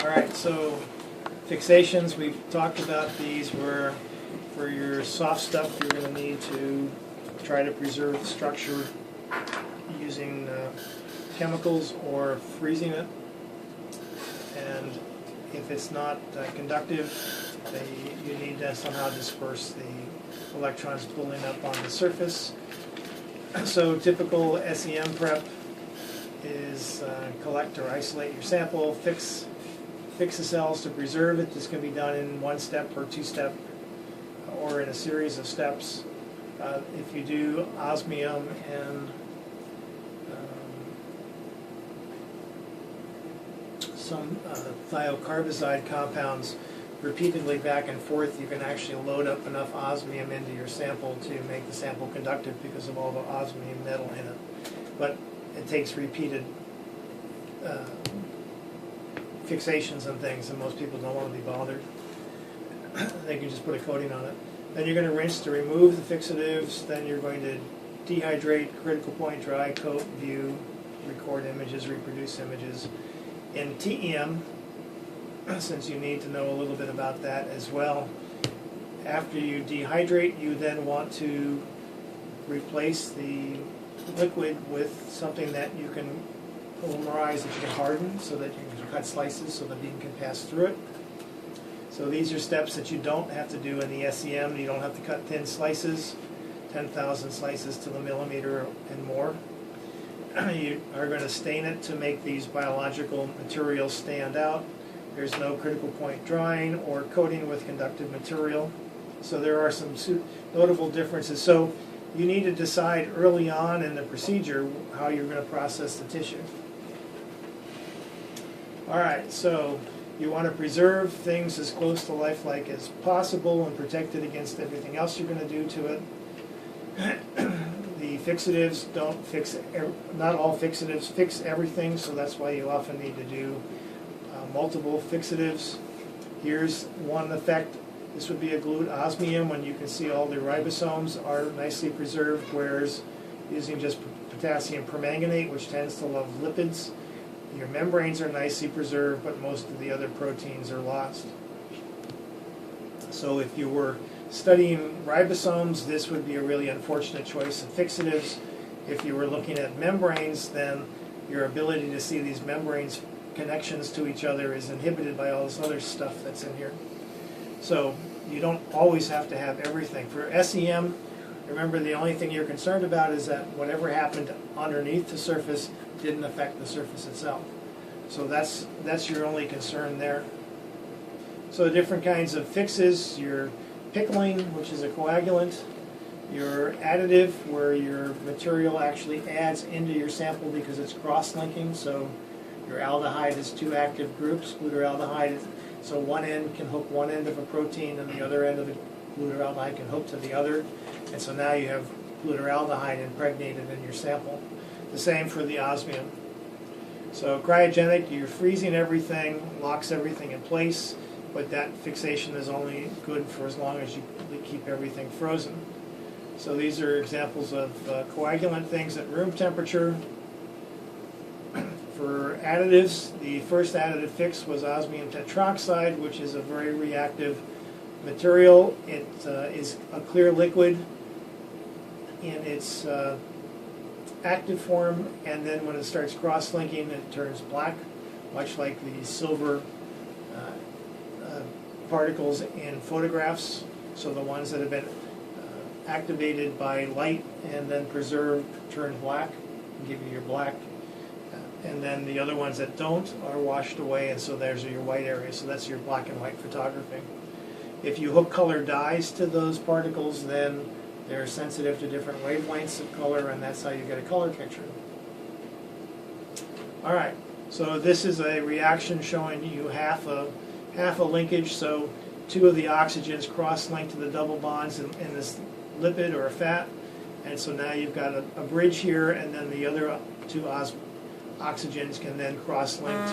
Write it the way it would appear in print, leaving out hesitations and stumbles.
Alright, so fixations, we've talked about these where for your soft stuff you're going to need to try to preserve the structure using chemicals or freezing it. And if it's not conductive, you need to somehow disperse the electrons building up on the surface. So typical SEM prep is collect or isolate your sample, fix the cells to preserve it. This can be done in one step or two step or in a series of steps. If you do osmium and some thiocarbazide compounds repeatedly back and forth, you can actually load up enough osmium into your sample to make the sample conductive because of all the osmium metal in it. But it takes repeated fixations and things, and most people don't want to be bothered. They can just put a coating on it. Then you're going to rinse to remove the fixatives. Then you're going to dehydrate, critical point, dry, coat, view, record images, reproduce images. In TEM, since you need to know a little bit about that as well, after you dehydrate, you then want to replace the liquid with something that you can polymerize, that you can harden so that you can cut slices so the beam can pass through it. So these are steps that you don't have to do in the SEM. You don't have to cut thin slices, 10,000 slices to the millimeter and more. You are going to stain it to make these biological materials stand out. There's no critical point drying or coating with conductive material. So there are some notable differences. So you need to decide early on in the procedure how you're going to process the tissue. Alright, so you want to preserve things as close to lifelike as possible and protect it against everything else you're going to do to it. The fixatives don't fix, not all fixatives fix everything, so that's why you often need to do multiple fixatives. Here's one effect. This would be a glued osmium when you can see all the ribosomes are nicely preserved, whereas using just potassium permanganate, which tends to love lipids, your membranes are nicely preserved, but most of the other proteins are lost. So if you were studying ribosomes, this would be a really unfortunate choice of fixatives. If you were looking at membranes, then your ability to see these membranes connections to each other is inhibited by all this other stuff that's in here. So you don't always have to have everything. For SEM, remember the only thing you're concerned about is that whatever happened underneath the surface didn't affect the surface itself. So that's your only concern there. So different kinds of fixes, your pickling, which is a coagulant, your additive, where your material actually adds into your sample because it's cross-linking. So your aldehyde has two active groups, glutaraldehyde, so one end can hook one end of a protein and the other end of the glutaraldehyde can hook to the other. And so now you have glutaraldehyde impregnated in your sample. The same for the osmium. So cryogenic, you're freezing everything, locks everything in place, but that fixation is only good for as long as you keep everything frozen. So these are examples of coagulant things at room temperature. For additives, the first additive fix was osmium tetroxide, which is a very reactive material. It is a clear liquid in its active form, and then when it starts cross-linking, it turns black, much like the silver particles in photographs. So the ones that have been activated by light and then preserved turn black and give you your black. And then the other ones that don't are washed away, and so there's your white area. So that's your black and white photography. If you hook color dyes to those particles, then they're sensitive to different wavelengths of color, and that's how you get a color picture. All right, so this is a reaction showing you half a linkage. So two of the oxygens cross-link to the double bonds in this lipid or a fat, and so now you've got a bridge here, and then the other two oxygens can then cross-link